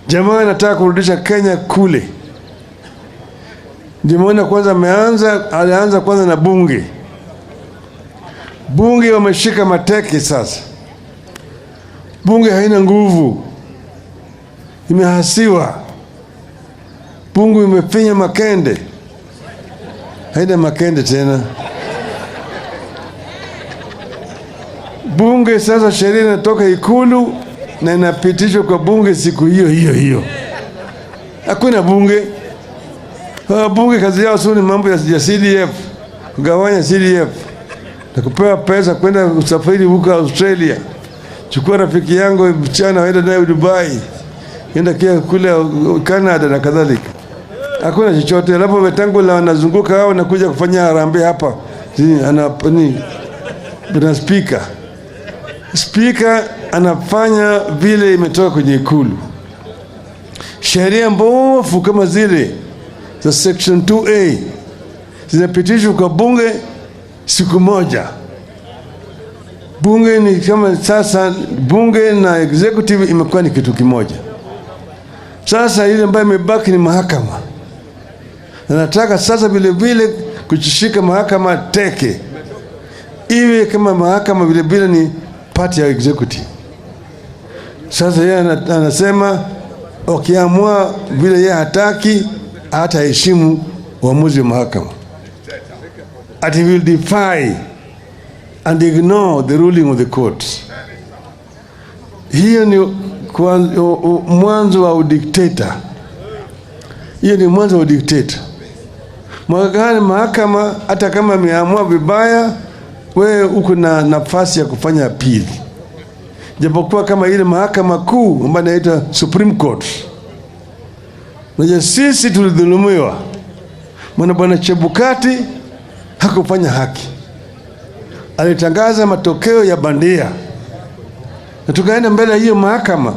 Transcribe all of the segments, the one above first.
Jamaa anataka kurudisha Kenya kule. Ndio maana kwanza alianza kwanza na bunge. Bunge wameshika mateke sasa. Bunge haina nguvu. Imehasiwa. Bunge imefinya makende. Haina makende tena. Bunge sasa sheria inatoka Ikulu na inapitishwa kwa bunge siku hiyo. Hakuna bunge. Bunge kazi yao ni mambo ya CDF, kugawanya CDF na kupewa pesa kwenda usafiri huko Australia. Chukua rafiki yangu mchana waenda naye Dubai, enda kia kule Canada na kadhalika. Hakuna chochote. Alafu Wetangula wanazunguka hao na kuja kufanya harambee hapa. Kuna speaker anafanya vile imetoka kwenye Ikulu. Sheria mbovu kama zile za section 2A zinapitishwa kwa bunge siku moja. Bunge ni kama sasa, bunge na executive imekuwa ni kitu kimoja. Sasa ile ambayo imebaki ni mahakama. Nataka sasa vile kuchishika mahakama teke. Iwe kama mahakama vile ni part ya executive. Sasa yeye anasema ukiamua vile yeye hataki, hata heshimu uamuzi wa mahakama. He will defy and ignore the ruling of the courts. Hiyo ni mwanzo wa udikteta. Hiyo ni mwanzo wa udikteta. Mahakama hata kama ameamua vibaya, wewe uko na nafasi ya kufanya appeal. Japokuwa kama ile mahakama kuu ambayo inaitwa Supreme Court. Na sisi tulidhulumiwa. Maana Bwana Chebukati hakufanya haki. Alitangaza matokeo ya bandia. Na tukaenda mbele ya hiyo mahakama.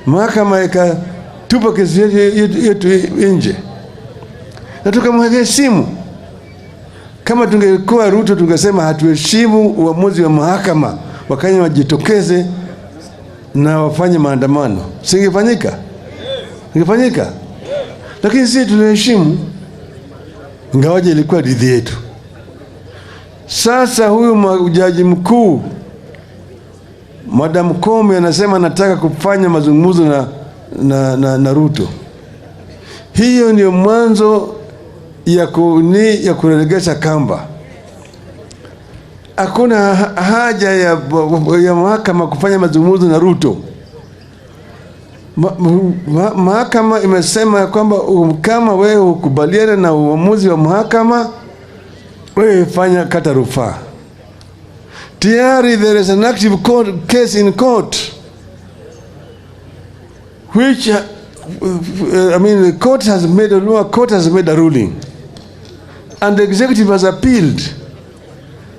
Mahakama ikatupa kesi yetu nje. Na tukamheshimu. Kama tungekuwa Ruto tungesema hatuheshimu uamuzi wa mahakama, Wakenya wajitokeze na wafanye maandamano. Singefanyika? Ingefanyika? Lakini sisi tunaheshimu, ingawaje ilikuwa dhidi yetu. Sasa huyu jaji mkuu Madam Koome anasema anataka kufanya mazungumzo na Ruto. Hiyo ndio mwanzo ya kuregesha kamba. Hakuna haja ya mahakama kufanya mazungumzo na Ruto. Mahakama imesema kwamba kama wewe ukubaliana na uamuzi wa mahakama, wewe fanya kata rufaa. Tayari there is an active case in court which the court has made a law, court has made a ruling, and the executive has appealed,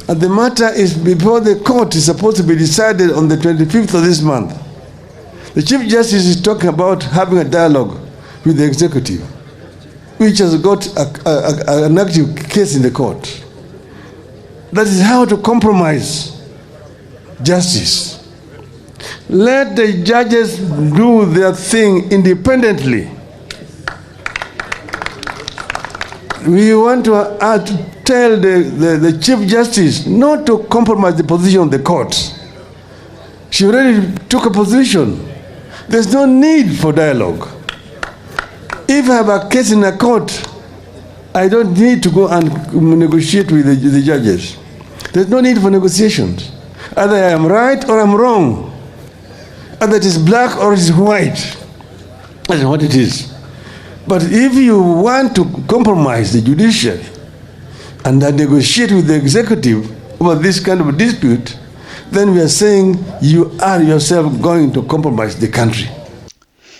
and the matter is before the court. Is supposed to be decided on the 25th of this month. The Chief Justice is talking about having a dialogue with the executive, which has got an active case in the court. That is how to compromise justice. Let the judges do their thing independently. We want to tell the Chief Justice not to compromise the position of the court. She already took a position. There's no need for dialogue. If I have a case in a court, I don't need to go and negotiate with the judges. There's no need for negotiations. Either I am right or I'm wrong. Either it is black or it is white. That's what it is. But if you want to compromise the judiciary and negotiate with the executive over this kind of dispute, then we are saying you are yourself going to compromise the country.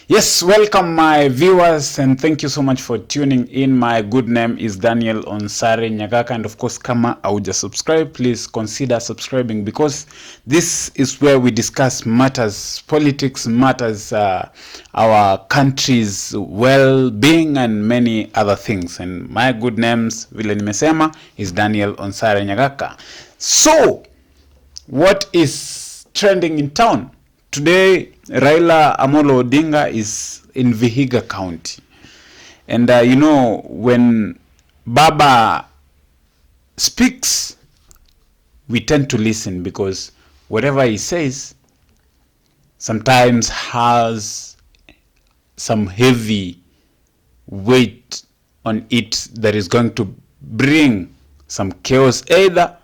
Yes, welcome my viewers and thank you so much for tuning in. My good name is Daniel ONSARE NYAGAKA, and of course kama auja subscribe, please consider subscribing, because this is where we discuss matters, politics matters, our country's well-being and many other things. And my good names, vile nimesema, is Daniel ONSARE NYAGAKA. So, what is trending in town? today Raila Amolo Odinga is in Vihiga County. And you know, when Baba speaks, we tend to listen, because whatever he says sometimes has some heavy weight on it that is going to bring some chaos, either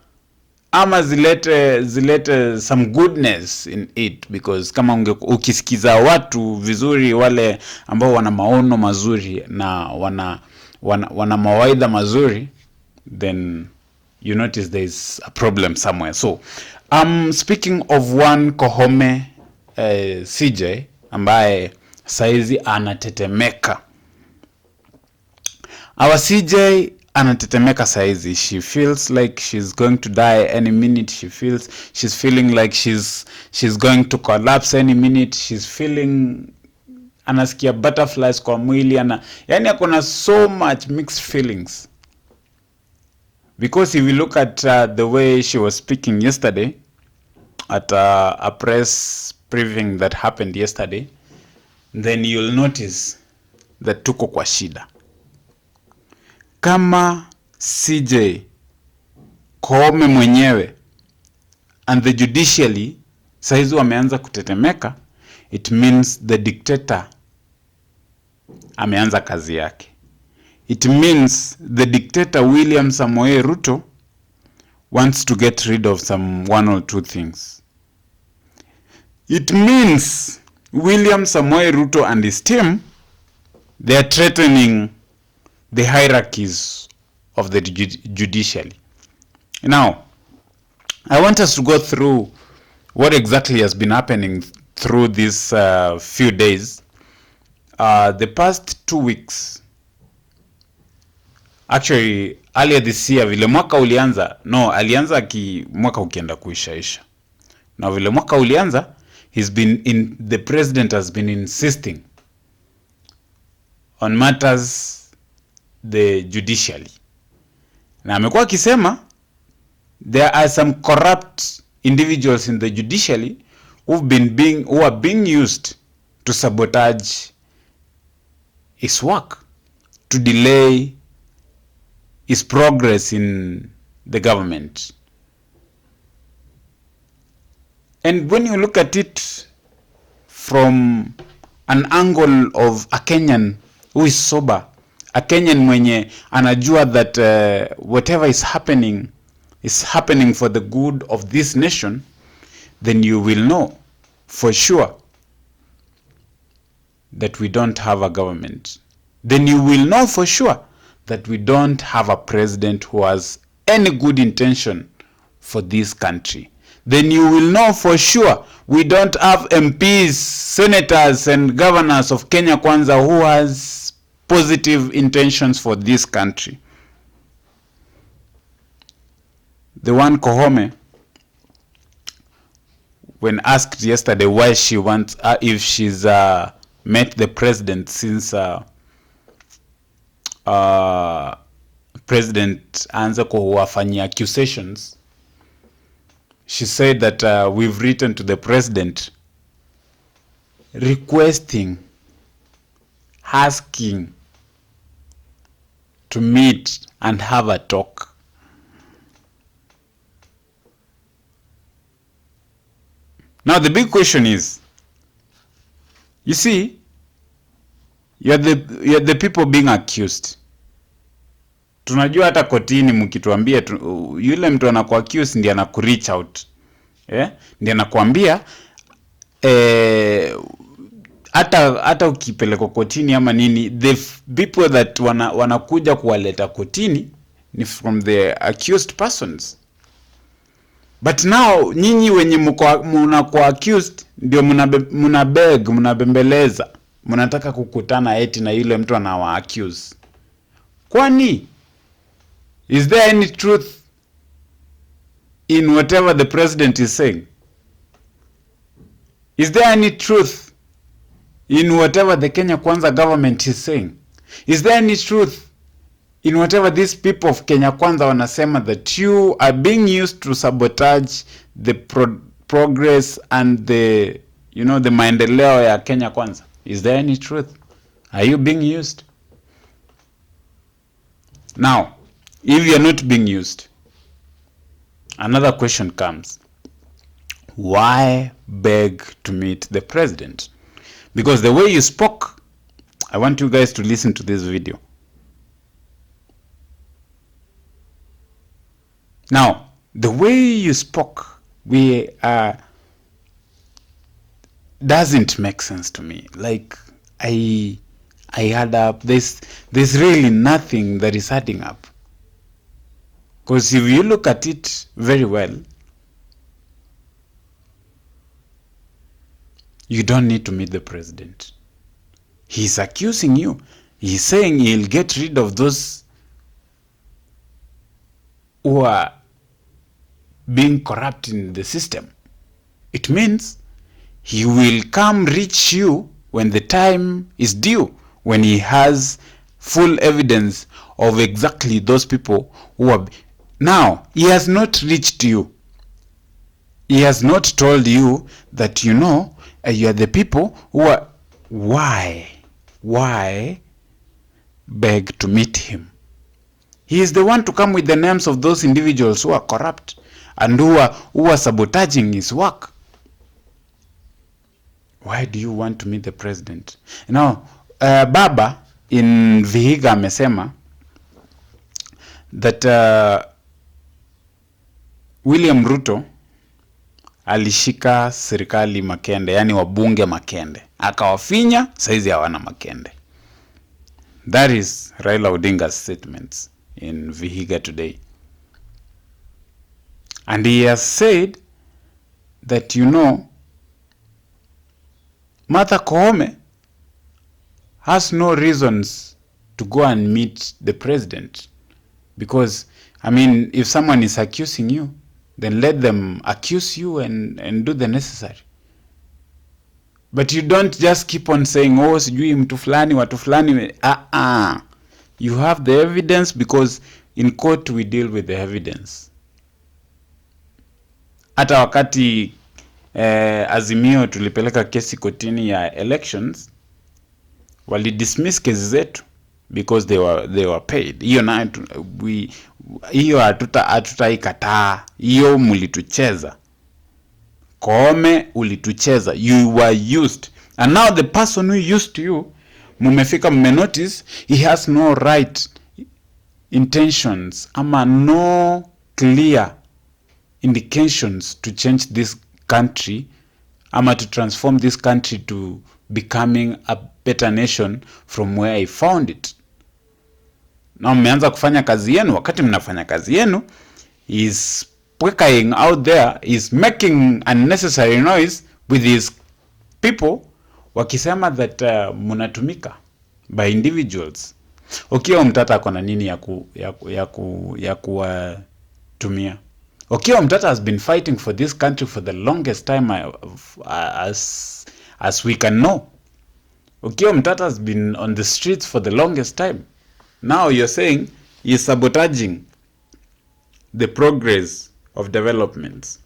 ama zilete some goodness in it, because kama ukisikiza watu vizuri, wale ambao wana maono mazuri na wana mawaidha mazuri, then you notice there is a problem somewhere. So speaking of one Koome CJ ambaye saizi anatetemeka. Our CJ anatetemeka saizi. She feels like she's going to die any minute. She's feeling like she's going to collapse any minute. She's feeling, anasikia butterflies kwa mwili, yani akona so much mixed feelings. Because if you look at the way she was speaking yesterday at a press briefing that happened yesterday, then you'll notice that tuko kwa shida. Kama CJ Koome mwenyewe and the judiciary saizi wameanza kutetemeka, it means the dictator ameanza kazi yake. It means the dictator William Samoei Ruto wants to get rid of one or two things. It means William Samoei Ruto and his team, they are threatening the hierarchies of the judiciary. Now, I want us to go through what exactly has been happening through these few days. The past 2 weeks, actually earlier this year, vile mwaka ulianza, alianza mwaka ukienda kuishaisha. Now vile mwaka ulianza, the president has been insisting on matters the judiciary. Na amekuwa akisema there are some corrupt individuals in the judiciary who are being used to sabotage his work, to delay his progress in the government. And when you look at it from an angle of a Kenyan who is sober, a Kenyan mwenye anajua that whatever is happening for the good of this nation, then you will know for sure that we don't have a government. Then you will know for sure that we don't have a president who has any good intention for this country. Then you will know for sure we don't have MPs, senators and governors of Kenya Kwanza who has positive intentions for this country. The one Koome, when asked yesterday why she wants, if she's met the president since President anza kuwafanyia accusations, she said that we've written to the president requesting, asking to meet and have a talk. Now the big question is, you see, you're the people being accused. Tunajua hata kotini mkituambia yule mtu anaku accuse ndiye anaku reach out. Ndiye anakuambia hata ukipeleka kotini ama nini, the people that wanakuja kuwaleta kotini ni from the accused persons. But now nyinyi wenye mnakuwa accused ndio mnabembeleza, mnataka kukutana eti na yule mtu anawa accuse. Kwani is there any truth in whatever the president is saying? Is there any truth in whatever the Kenya Kwanza government is saying? Is there any truth in whatever these people of Kenya Kwanza wanasema that you are being used to sabotage the progress and the you know, the maendeleo ya Kenya kwanza? Is there any truth? Are you being used? Now, if you're not being used, another question comes. Why beg to meet the president? Because the way you spoke, I want you guys to listen to this video. Now, the way you spoke, doesn't make sense to me. Like, I add up. There's really nothing that is adding up. Because if you look at it very well, you don't need to meet the president. He's accusing you. He's saying he'll get rid of those who are being corrupt in the system. It means he will come reach you when the time is due, when he has full evidence of exactly those people who are. Now, he has not reached you. He has not told you that, you know, you are the people who are. Why beg to meet him? He is the one to come with the names of those individuals who are corrupt and who are sabotaging his work. Why do you want to meet the president? Now, Baba in Vihiga amesema that William Ruto alishika serikali makende, yani wabunge makende, akawafinya, saizi hawana makende. That is Raila Odinga's statements in Vihiga today. And he has said that, you know, Martha Koome has no reasons to go and meet the president. Because, I mean, if someone is accusing you, then let them accuse you and do the necessary. But you don't just keep on saying, oh, sijui mtu fulani, watu fulani. You have the evidence, because in court we deal with the evidence. Hata wakati Azimio tulipeleka kesi kotini ya elections, wali dismiss kesi zetu because they were paid. Hiyo na hiyo hatutaikataa. Hiyo mulitucheza. Koome ulitucheza. You were used. And now the person who used you, mumefika notice, he has no right intentions ama no clear indications to change this country ama to transform this country to becoming a better nation from where I found it. Na mmeanza kufanya kazi yenu. Wakati mnafanya kazi yenu, is pwekaying out there, is making unnecessary noise with his people, wakisema that munatumika by individuals. Okiya Omtata akona nini ya kuwatumia. Okiya Omtata has been fighting for this country for the longest time, as we can know. Okiya Omtata has been on the streets for the longest time. Now you're saying he's sabotaging the progress of developments.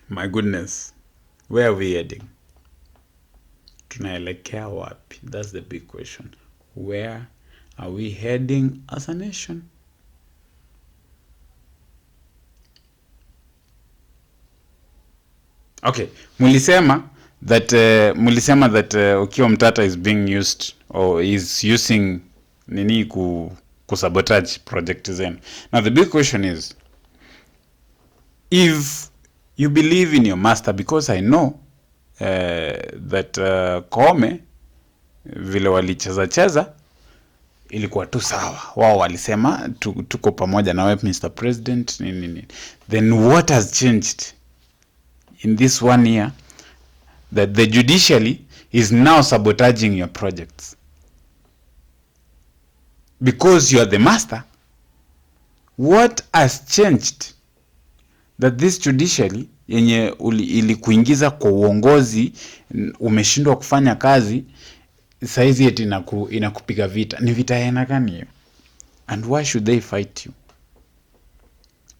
My goodness, where are we heading? Tunaelekea wapi? That's the big question. Where are we heading as a nation? Okay, mulisema that Okiya Omtata is being used, or is using Nini kusabotage project zenu. Now the big question is, if you believe in your master, because I know that Koome vile walicheza ilikuwa tu sawa. Wao walisema tuko pamoja na wewe Mr. President nini. Then what has changed in this 1 year that the judiciary is now sabotaging your projects? Because you are the master. What has changed that this judiciary yenye ilikuingiza kwa uongozi umeshindwa kufanya kazi, saizi eti inakupiga vita? Ni vita yana gani hiyo? And why should they fight you?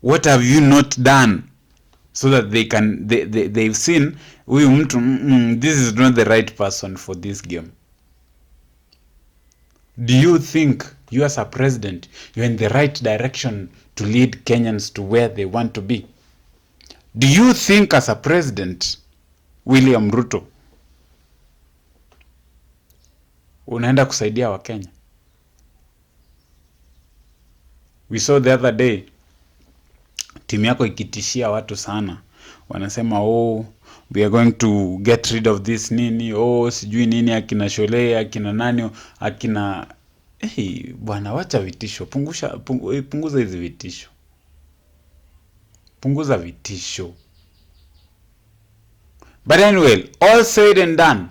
What have you not done so that they've seen huyu mtu this is not the right person for this game. Do you think you as a president, you're in the right direction to lead Kenyans to where they want to be? Do you think as a president, William Ruto, unaenda kusaidia wa Kenya? We saw the other day, timu yako ikitishia watu sana. Wanasema, we are going to get rid of this Nini, sijui nini, akina Shole, akina nani, akina... bwana, wacha vitisho, punguza hizi vitisho. Punguza vitisho. But anyway, all said and done,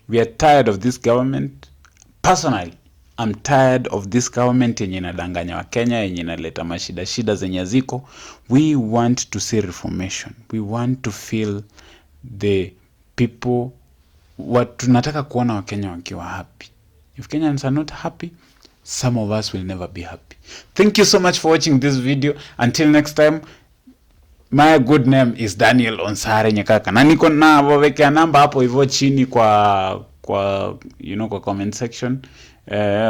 we are tired of this government. Personally, I'm tired of this government yenye inadanganya wa Kenya, yenye inaleta shida zenye ziko. We want to see reformation. We want to feel the people, tunataka kuona wa Kenya wakiwa happy. If Kenyans are not happy, some of us will never be happy. Thank you so much for watching this video. Until next time, my good name is Daniel ONSARE NYAGAKA. Na niko na wawekea namba hapo hivyo chini kwa kwa comment section.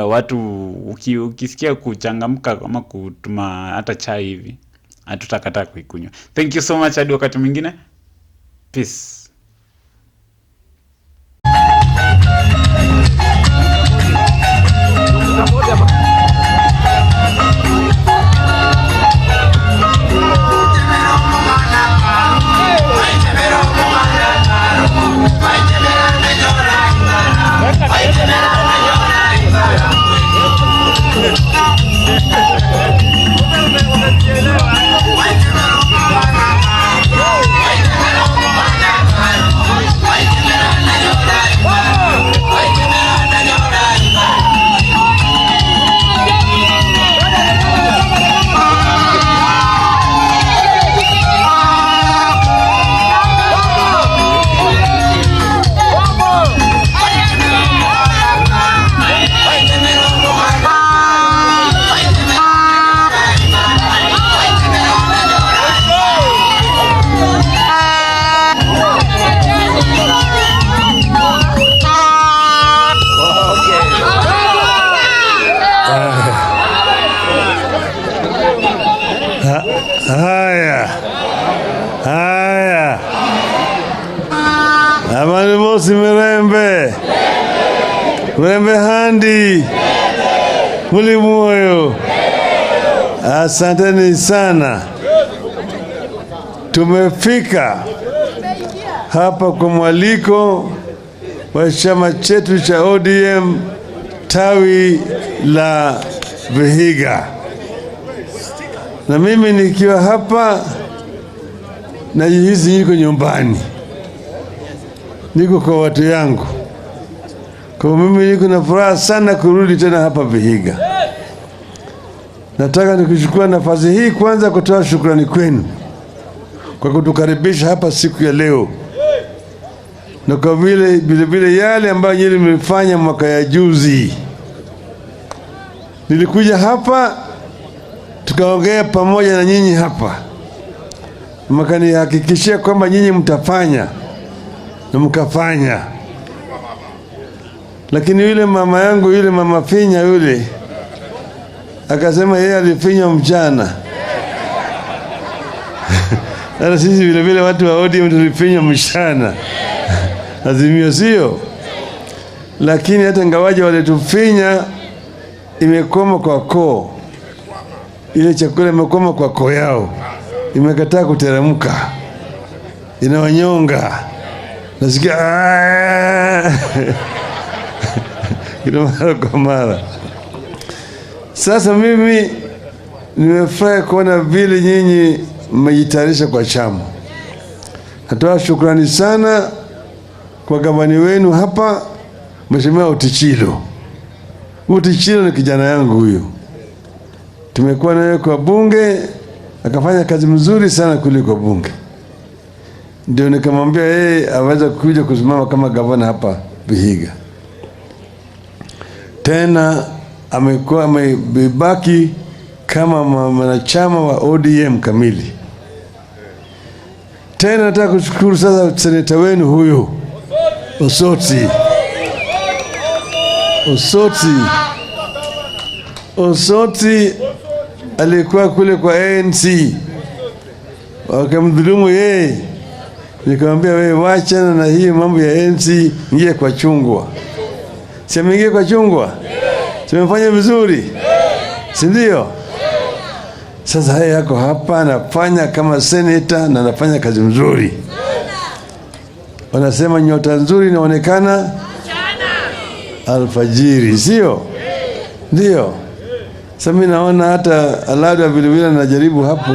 Watu ukisikia kuchangamka ama kutuma hata chai hivi, hatutakataa kuikunywa. Thank you so much, hadi wakati mwingine. Peace. Haya. Habari bosi Mirembe. Mirembe handi. Muli moyo. Asanteni sana. Tumefika hapa kwa mwaliko wa chama chetu cha ODM tawi la Vihiga. Na mimi nikiwa hapa najihisi niko nyumbani. Niko kwa watu yangu. Kwa mimi niko na furaha sana kurudi tena hapa Vihiga. Nataka nikuchukua nafasi hii kwanza kutoa shukrani kwenu kwa kutukaribisha hapa siku ya leo. Na kwa vile yale ambayo nyinyi mlifanya mwaka ya juzi. Nilikuja hapa tukaongea pamoja na nyinyi hapa. Mkanihakikishia kwamba nyinyi mtafanya na mkafanya. Lakini yule mama yangu, yule mama Finya yule, akasema yeye alifinya mchana. Na sisi vile watu wa ODM tulifinya mchana. Azimio sio. Lakini hata ngawaje wale tufinya imekoma kwa koo. Ile chakula imekoma kwa koo yao. Imekataa kuteremka. Inawanyonga. Nasikia kila mara kwa mara. Sasa mimi nimefurahi kuona vile nyinyi mmejitayarisha kwa chama. Natoa shukrani sana kwa gavana wenu hapa, Mheshimiwa Utichilo. Utichilo ni kijana yangu huyo. Tumekuwa naye kwa bunge, akafanya kazi mzuri sana kuliko bunge. Ndio nikamwambia yeye aweza kuja kusimama kama gavana hapa Vihiga. Tena amekuwa amebaki kama mwanachama wa ODM kamili. Tena nataka kushukuru sasa seneta wenu huyu Osoti alikuwa kule kwa ANC, wakamdhulumu yeye. Nikamwambia wewe wachana na hii mambo ya ANC, ingia kwa chungwa. Si ameingia kwa chungwa? Si amefanya vizuri? Si ndio? Sasa yeye yako hapa anafanya kama senator na anafanya kazi nzuri. Wanasema nyota nzuri inaonekana alfajiri, sio? Ndio. Sasa mimi naona hata Alada vile vile anajaribu hapo.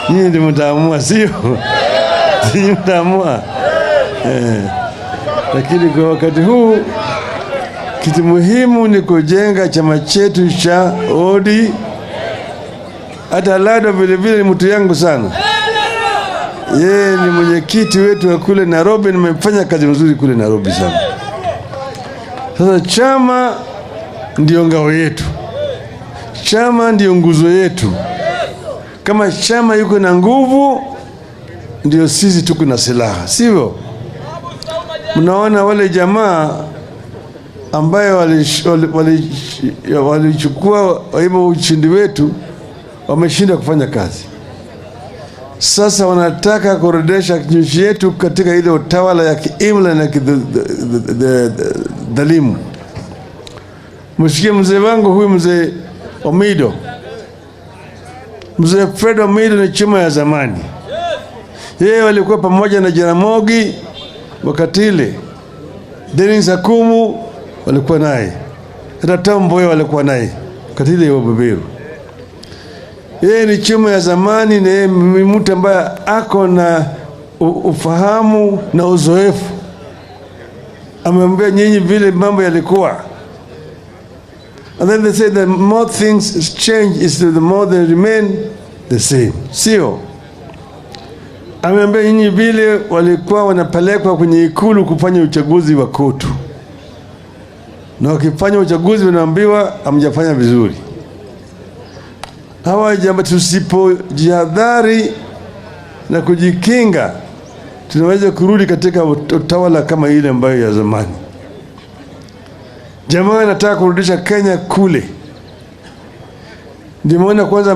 Nyinyi ndio mtaamua, sio? Nyinyi mtaamua. Lakini kwa wakati huu kitu muhimu ni kujenga chama chetu cha ODM. Hata Alada vile vile ni mtu yangu sana. Yeye ni mwenyekiti wetu wa kule Nairobi, nimefanya kazi nzuri kule Nairobi sana. Sasa chama ndio ngao yetu. Chama ndio nguzo yetu. Kama chama yuko na nguvu, ndio sisi tuko na silaha, sivyo? Mnaona wale jamaa ambayo walichukua hivyo ushindi wetu, wameshinda kufanya kazi. Sasa wanataka kurudisha nchi yetu katika ile utawala ya kiimla na dhalimu. Msikie mzee wangu huyu, mzee Omido. Mzee Fred Omido ni chuma ya zamani. Yeye walikuwa pamoja na Jaramogi wakati ile. Dennis Akumu walikuwa naye. Hata Tomboy walikuwa naye wakati ile wa Beberu. Yeye ni chuma ya zamani, na mtu ambaye ako na ufahamu na uzoefu. Amemwambia nyinyi vile mambo yalikuwa. And then they say the more things change is the more they remain the same. Sio? Amemwambia nyinyi vile walikuwa wanapelekwa kwenye ikulu kufanya uchaguzi wa kotu. Na wakifanya uchaguzi wanaambiwa hamjafanya vizuri. Hawa jamaa tusipojihadhari na kujikinga, tunaweza kurudi katika utawala kama ile ambayo ya zamani. Jamaa anataka kurudisha Kenya kule. Ndio maana kwanza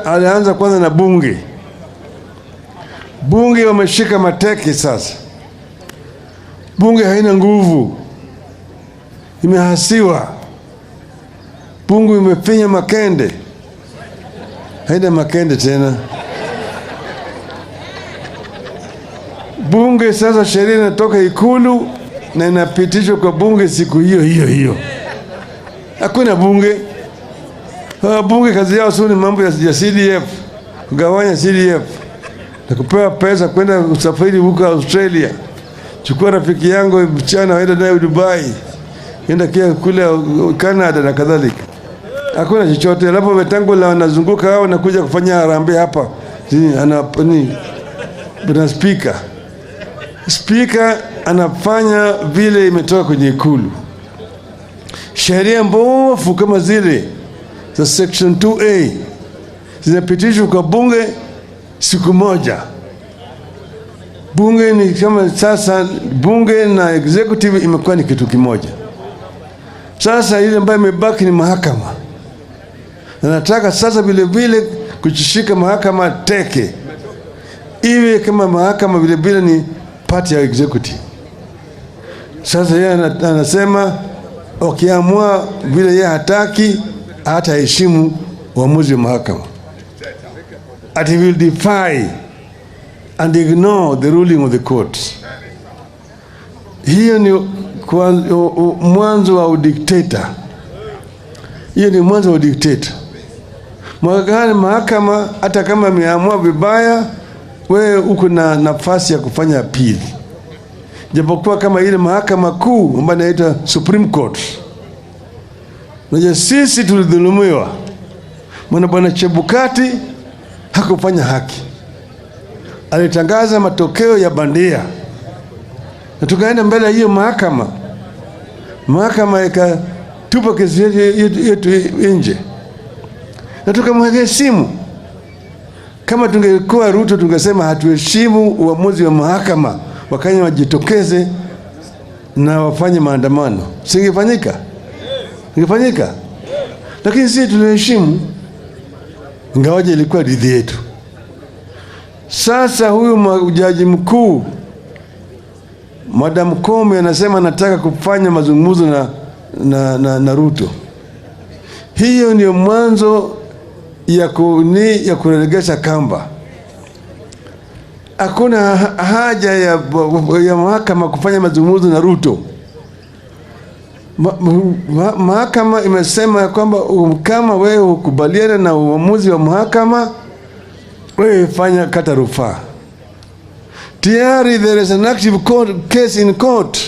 alianza kwanza na bunge. Bunge wameshika mateke sasa. Bunge haina nguvu. Imehasiwa. Bunge imefinya makende. Haina makende tena. Bunge sasa sheria inatoka ikulu na inapitishwa kwa bunge siku hiyo. Hakuna bunge. Bunge kazi yao sio ni mambo ya CDF, kugawanya CDF na kupewa pesa kwenda usafiri huko Australia. Chukua rafiki yangu mchana waenda naye Dubai, enda kia kule Canada na kadhalika. Hakuna chochote. Alafu Wetangula wanazunguka hao na kuja kufanya harambee hapa. Bwana Speaker anafanya vile imetoka kwenye ikulu. Sheria mbovu kama zile za section 2A zinapitishwa kwa bunge siku moja. Bunge ni kama sasa, bunge na executive imekuwa ni kitu kimoja. Sasa ile ambayo imebaki ni mahakama. Na nataka sasa vile vile kuchishika mahakama teke. Iwe kama mahakama vile vile ni part ya executive. Sasa yeye anasema ukiamua vile yeye hataki, hata heshimu uamuzi wa mahakama. And he will defy and ignore the ruling of the courts. Hiyo ni mwanzo wa udikteta. Hiyo ni mwanzo wa udikteta. Mahakama hata kama ameamua vibaya, wewe uko na nafasi ya kufanya appeal. Japokuwa kama ile mahakama kuu ambayo inaitwa Supreme Court. Unajua sisi tulidhulumiwa. Bwana Chebukati hakufanya haki. Alitangaza matokeo ya bandia. Na tukaenda mbele ya hiyo mahakama. Mahakama tupa kesi yetu nje na tukamwekea simu. Kama tungekuwa Ruto tungesema hatuheshimu uamuzi wa mahakama, Wakenya wajitokeze na wafanye maandamano, singefanyika? Ingefanyika. Lakini sisi tuliheshimu, ingawaje ilikuwa ridhi yetu. Sasa huyu jaji mkuu Madam Koome anasema anataka kufanya mazungumzo na Ruto. Hiyo ndio mwanzo ya kuregesha kamba. Hakuna haja ya mahakama kufanya mazungumzo na Ruto. Mahakama imesema kwamba kama wewe ukubaliana na uamuzi wa mahakama, wewe fanya kata rufaa. Tayari there is an active case in court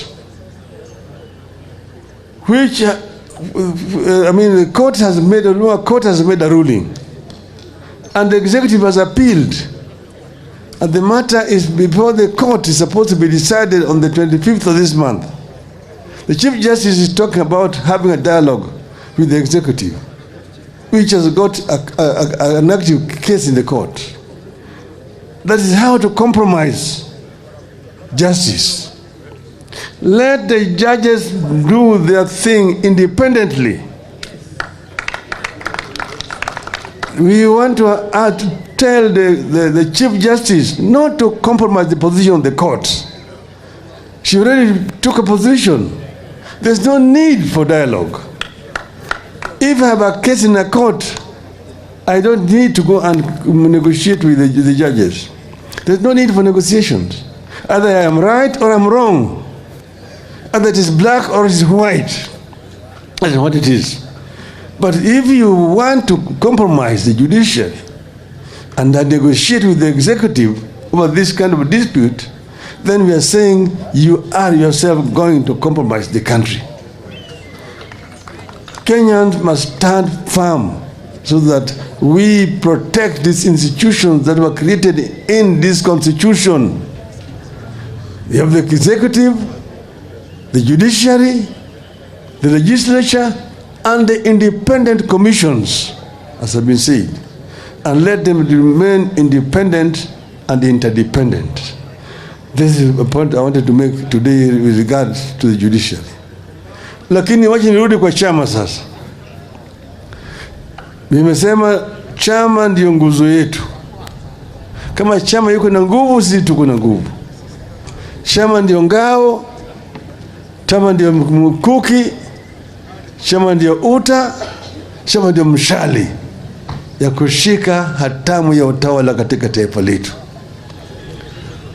which the court has made a law, court has made a ruling, and the executive has appealed, and the matter is before the court. Is supposed to be decided on the 25th of this month. The Chief Justice is talking about having a dialogue with the executive, which has got an active case in the court. That is how to compromise justice. Let the judges do their thing independently. We want to tell the Chief Justice not to compromise the position of the court. She already took a position. There's no need for dialogue. If I have a case in a court, I don't need to go and negotiate with the judges. There's no need for negotiations. Either I am right or I'm wrong. Either it is black or it is white. That's what it is. But if you want to compromise the judiciary and negotiate with the executive over this kind of dispute, then we are saying you are yourself going to compromise the country. Kenyans must stand firm so that we protect these institutions that were created in this constitution. We have the executive, the judiciary, the legislature, and the independent commissions, as has been said, and let them remain independent and interdependent. This is a point I wanted to make today with regards to the judiciary. Lakini wacha nirudi kwa chama sasa. Nimesema chama ndio nguzo yetu. Kama chama yuko na nguvu, sisi tuko na nguvu. Chama ndio ngao, chama ndio mkuki, chama ndio uta, chama ndio mshali ya kushika hatamu ya utawala katika taifa letu.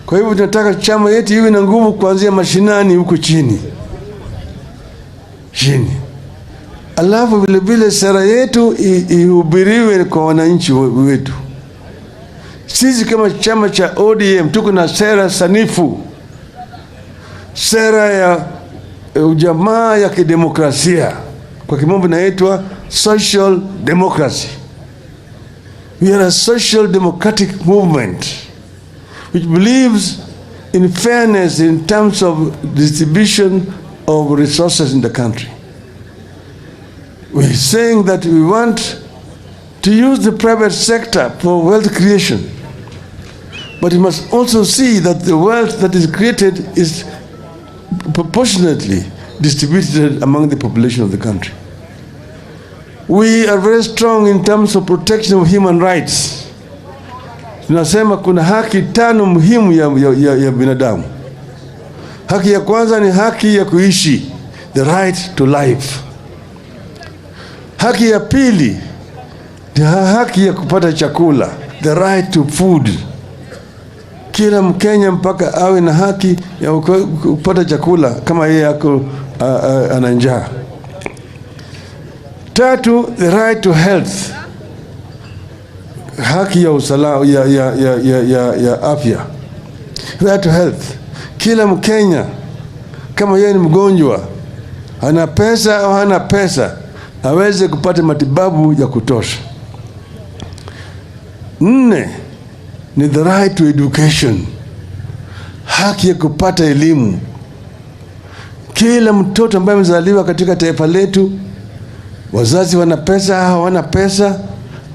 Kwa hivyo tunataka chama yetu iwe na nguvu kuanzia mashinani huko chini. Alafu vile vile sera yetu ihubiriwe kwa wananchi wetu. Sisi kama chama cha ODM tuko na sera sanifu. Sera ya ujamaa ya kidemokrasia. Kwa kimombo inaitwa social democracy. We are a social democratic movement which believes in fairness in terms of distribution of resources in the country. We're saying that we want to use the private sector for wealth creation, but we must also see that the wealth that is created is proportionately distributed among the population of the country. We are very strong in terms of protection of human rights. Tunasema kuna haki tano muhimu ya binadamu. Haki ya kwanza ni haki ya kuishi, the right to life. Haki ya pili ni haki ya kupata chakula, the right to food. Kila Mkenya mpaka awe na haki ya kupata chakula kama yeye yako ana njaa. Tatu, the right to health. Haki ya usalama ya afya. Right to health. Kila Mkenya kama yeye ni mgonjwa, ana pesa au hana pesa, aweze kupata matibabu ya kutosha. Nne, ni the right to education. Haki ya kupata elimu. Kila mtoto ambaye amezaliwa katika taifa letu wazazi wana pesa, hawana pesa,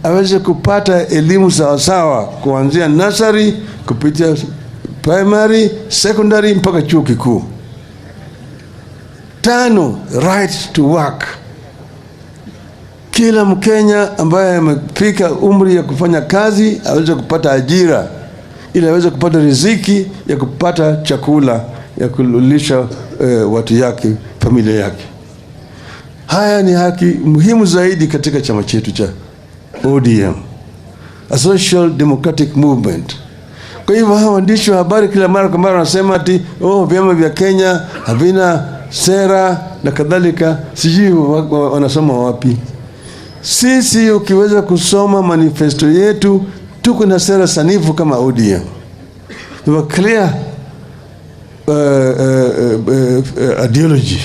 aweze kupata elimu sawasawa kuanzia nursery kupitia primary, secondary mpaka chuo kikuu. 5, right to work. Kila Mkenya ambaye amefika umri ya kufanya kazi aweze kupata ajira ili aweze kupata riziki ya kupata chakula ya kulisha watu yake, familia yake. Haya ni haki muhimu zaidi katika chama chetu cha ODM, a social democratic movement. Kwa hivyo hawa waandishi wa habari kila mara kwa mara wanasema ati vyama vya Kenya havina sera na kadhalika, sijui wanasoma wapi. Sisi ukiweza kusoma manifesto yetu, tuko na sera sanifu kama ODM. We have a clear ideology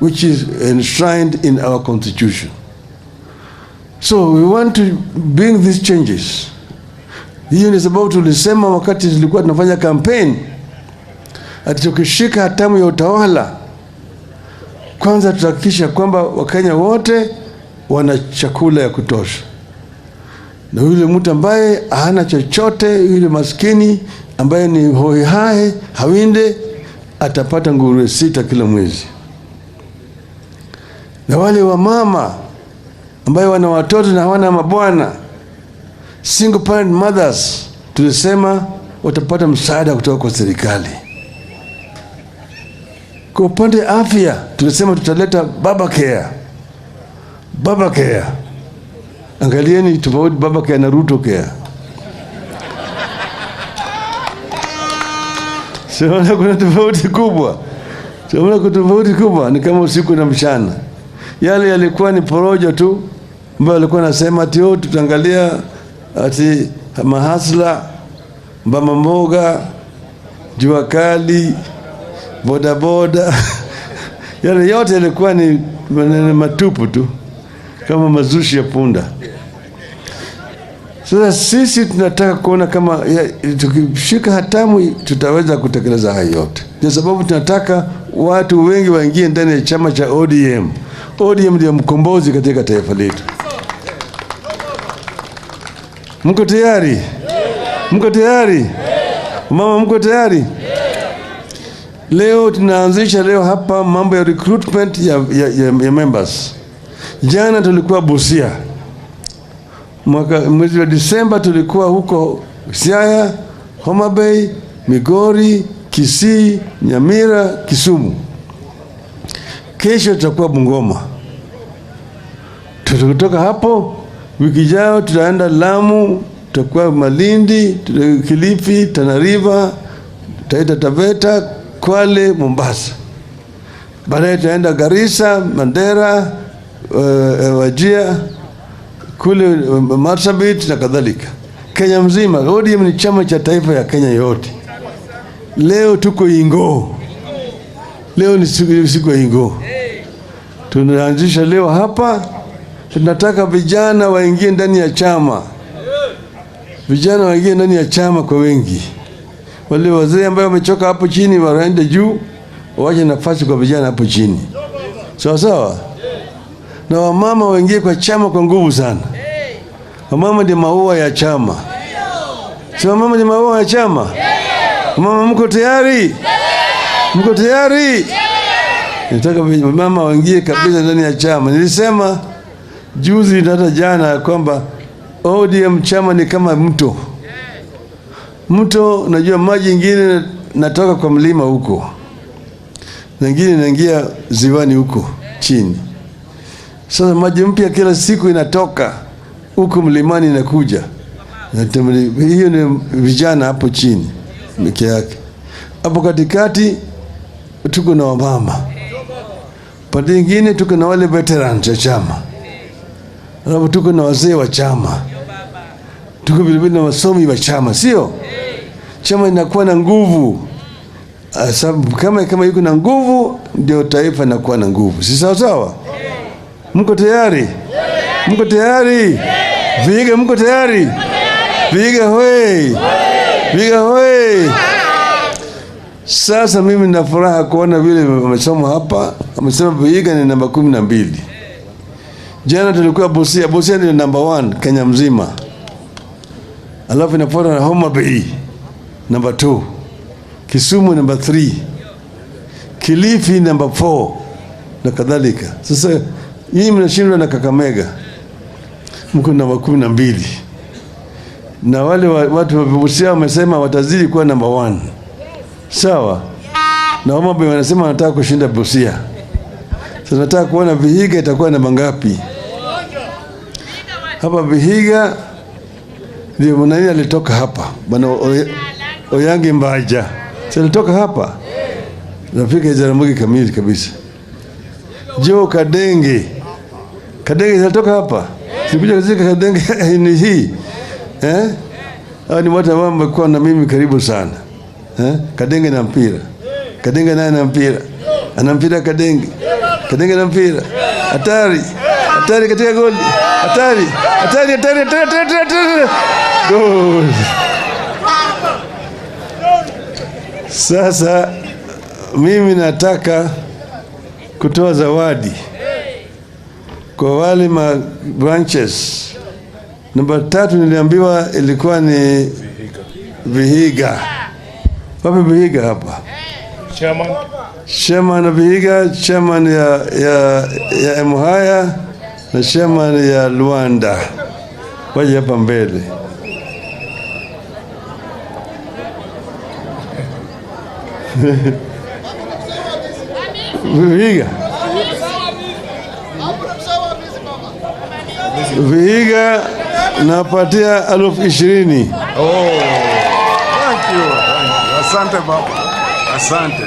which is enshrined in our constitution. So we want to bring these changes. Hiyo ni sababu tulisema wakati tulikuwa tunafanya campaign, ati tukishika hatamu ya utawala, kwanza tutahakikisha kwamba Wakenya wote wana chakula ya kutosha. Na yule mtu ambaye hana chochote, yule maskini ambaye ni hoihae, hawinde, atapata nguruwe 6 kila mwezi. Na wale wa mama ambaye wana watoto na hawana mabwana, single parent mothers, tulisema watapata msaada kutoka kwa serikali. Kwa upande afya, tulisema tutaleta baba care. Baba care. Angalieni tofauti baba care na Ruto care. Siona kuna tofauti kubwa. Siona kuna tofauti kubwa, ni kama usiku na mchana. Yale yalikuwa ni porojo tu, ambayo alikuwa anasema ati tutaangalia ati mahasla, mama mboga, jua kali, boda boda. Yale yote yalikuwa ni maneno matupu tu, kama mazushi ya punda. Sasa sisi tunataka kuona kama tukishika hatamu tutaweza kutekeleza hayo yote. Kwa sababu tunataka watu wengi waingie ndani ya chama cha ODM. ODM ndio mkombozi katika taifa letu. Mko tayari? Mko tayari? Mama, mko tayari? Leo tunaanzisha hapa mambo ya recruitment ya members. Jana tulikuwa Busia. Mwezi wa Disemba tulikuwa huko Siaya, Homa Bay, Migori, Kisii, Nyamira, Kisumu. Kesho tutakuwa Bungoma. Tutatoka hapo, wiki ijayo tutaenda Lamu, tutakuwa Malindi, Kilifi, Tana River, Taita Taveta, Kwale, Mombasa. Baadaye tutaenda Garissa, Mandera, Wajir, kule Marsabit na kadhalika. Kenya mzima. ODM ni chama cha taifa ya Kenya yote. Leo tuko Ingo. Leo ni siku ya Ingo. Tunaanzisha leo hapa. Tunataka vijana waingie ndani ya chama. Vijana waingie ndani ya chama kwa wengi. Wale wazee ambao wamechoka hapo chini waende juu, waache nafasi kwa vijana hapo chini. Sawa sawa? Na wamama waingie kwa chama kwa nguvu sana. Wamama ndio maua ya chama. Si wamama ndio maua ya chama? Wamama mko tayari? Mko tayari? Nataka mama waingie kabisa ndani ya chama. Nilisema juzi na hata jana kwamba ODM chama ni kama mto. Mto, unajua maji ingine natoka kwa mlima huko, na ingine inaingia ziwani huko chini. Sasa maji mpya kila siku inatoka huko mlimani inakuja. Hiyo ni vijana hapo chini peke yake. Hapo katikati tuko na wamama. Pande nyingine tuko na wale veterans wa chama. Hapo tuko na wazee wa chama. Tuko vile vile na wasomi wa chama, sio? Chama inakuwa na nguvu. Sababu kama yuko na nguvu ndio taifa linakuwa na nguvu. Si sawa sawa? Mko tayari? Mko tayari? Viga, mko tayari? Viga hoi. Viga hoi. Sasa mimi nina furaha kuona vile wamesoma hapa. Wamesema Viga ni namba 12. Jana tulikuwa Busia. Busia ni number 1 Kenya mzima. Alafu inafuata na Homa Bay number 2. Kisumu number 3. Kilifi number 4 na kadhalika. Sasa hii mnashindwa na Kakamega. Mko namba 12. Na wale watu wa Busia wamesema watazidi kuwa number 1. Sawa? Na Homa Bay wanasema wanataka kushinda Busia. Sasa nataka kuona Vihiga itakuwa namba ngapi? Hapa Vihiga ndio nani alitoka hapa? Bwana Oyangi Mbaja. Sasa alitoka hapa. Nafika Jaramogi kamili kabisa. Jo Kadenge. Kadenge alitoka hapa. Sikuja kuzika Kadenge ni hii. Hao ni watu ambao wamekuwa na mimi karibu sana. Kadenge na mpira. Kadenge naye na mpira. Ana mpira Kadenge. Kadenge na mpira. Hatari. Hatari katika goli. Hatari. Hatari, hatari, hatari. Gol. Sasa mimi nataka kutoa zawadi kwa wale branches. Namba 3 niliambiwa ilikuwa ni Vihiga. Wapi Vihiga hapa? Chairman of Vihiga, chairman ya Muhaya na chairman ya Luanda. Waje hapa mbele. Vihiga. Vihiga napatia 20,000. Oh. Thank you. Asante baba. Asante.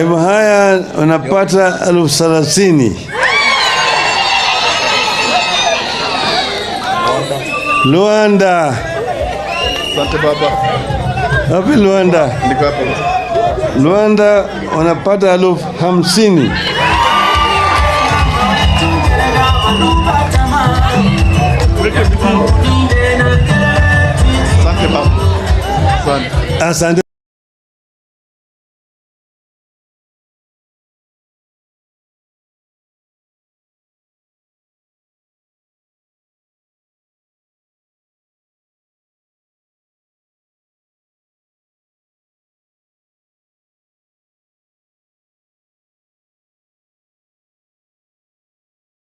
Muhaya unapata 30,000. Luanda. Asante baba. Wapi Luanda? Ndiko hapa. Luanda unapata 50,000. Asante baba. Asante. Asante.